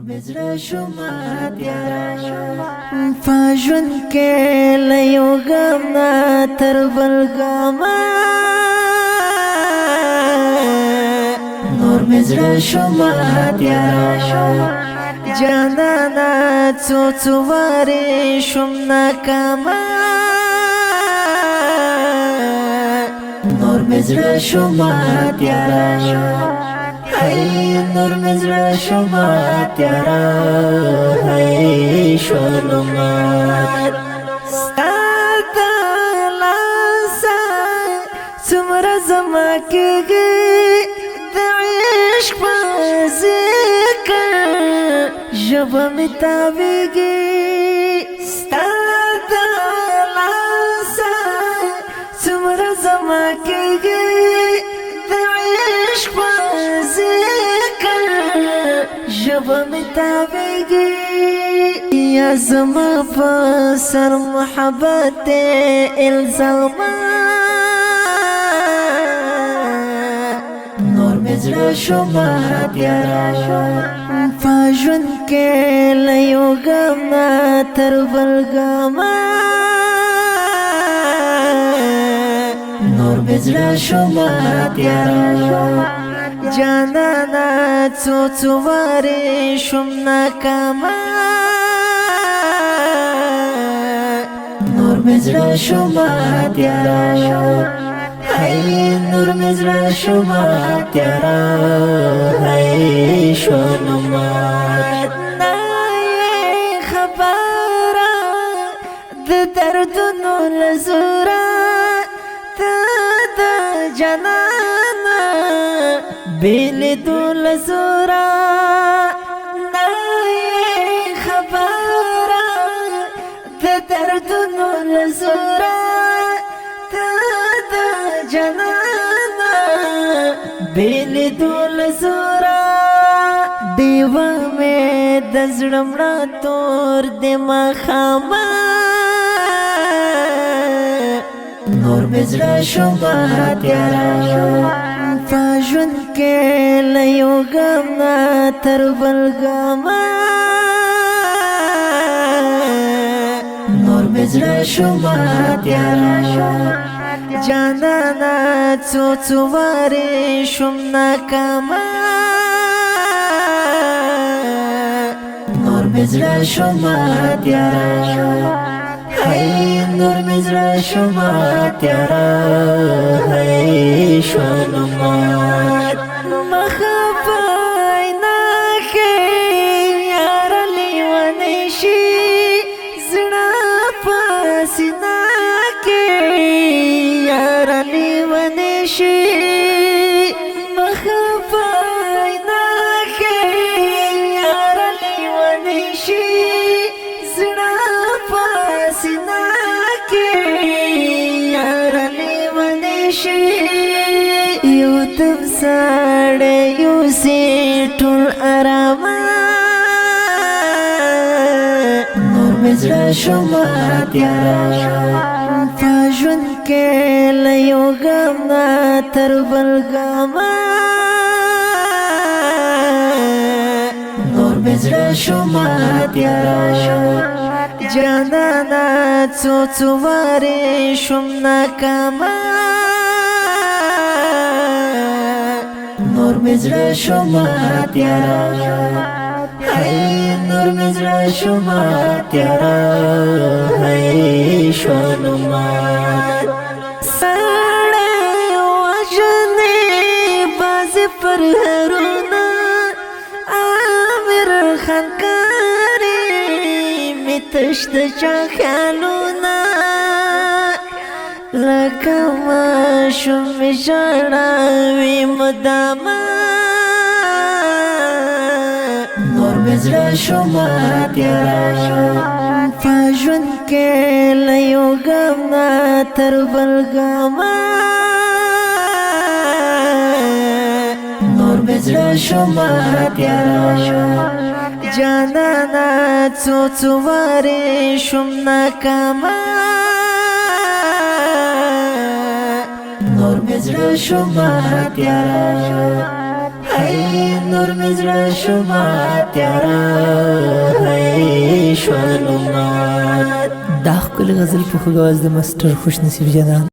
مزرا شما تیارا فاجون کے لیو گامنا تر بلگاما نور مزرا شما تیارا جانانا چو واری شم ناکاما نور مزرا شما تیارا hay nur mezra shoma tyara hay sholumat sata lasa sumra zama ke de ishq bazika jab mitabegi sata lasa sumra zama ke جب متابگی یا زما پسر محبت الزاما نور مزرا شما تیارا فاجون کے لیو گامنا تر بلگاما نور مزرا شما تیارا جانانا چو واری شم ناکاما نور مزرا شما تیارا hay نور مزرا شما تیارا hay شولمات نای خبارا د دردونو لزورا تا جانانا بیل دول زورا نای خبارا د دردونو لزورا تا جانانا بیل دول زورا دیوا میں دزڑمڑا تور دما خاما نور مزرا شما تیارا فاجون کے لیو گامنا تر بلگاما نور مزرا شما تیارا جانانا چو واری شم ناکاما نور مزرا شما تیارا hay nur mezra shoma tyara hay sholumat makhafai na ke yar liwanishi zna pasina ke yar liwanishi makhafai na ke yar liwanishi zna pasina ke yar liwanishi یو تم ساڑے یو سیٹل آراما نور مزرا شما تیارا فاجون کے لیو گامنا تر بلگاما نور مزرا شما تیارا جانانا چو واری شم ناکاما نور مزرا شما تیارا hay نور مزرا شما تیارا hay شولمات ساڑے وجنے باز پر ہرونا آمر خانکاری متشت چا خیالونا لکا ما شم جاڑاوی مداما نور مزرا شما تیارا فاجون کے لیو گامنا تر بلگاما نور مزرا شما تیارا جانانا چو واری شم ناکاما نور مزرا شما تیارا هی نور مزرا شما تیارا هی شوالومات. دا ښکلې غزل په خوږ اواز د ماسټر خوش نصیب جانان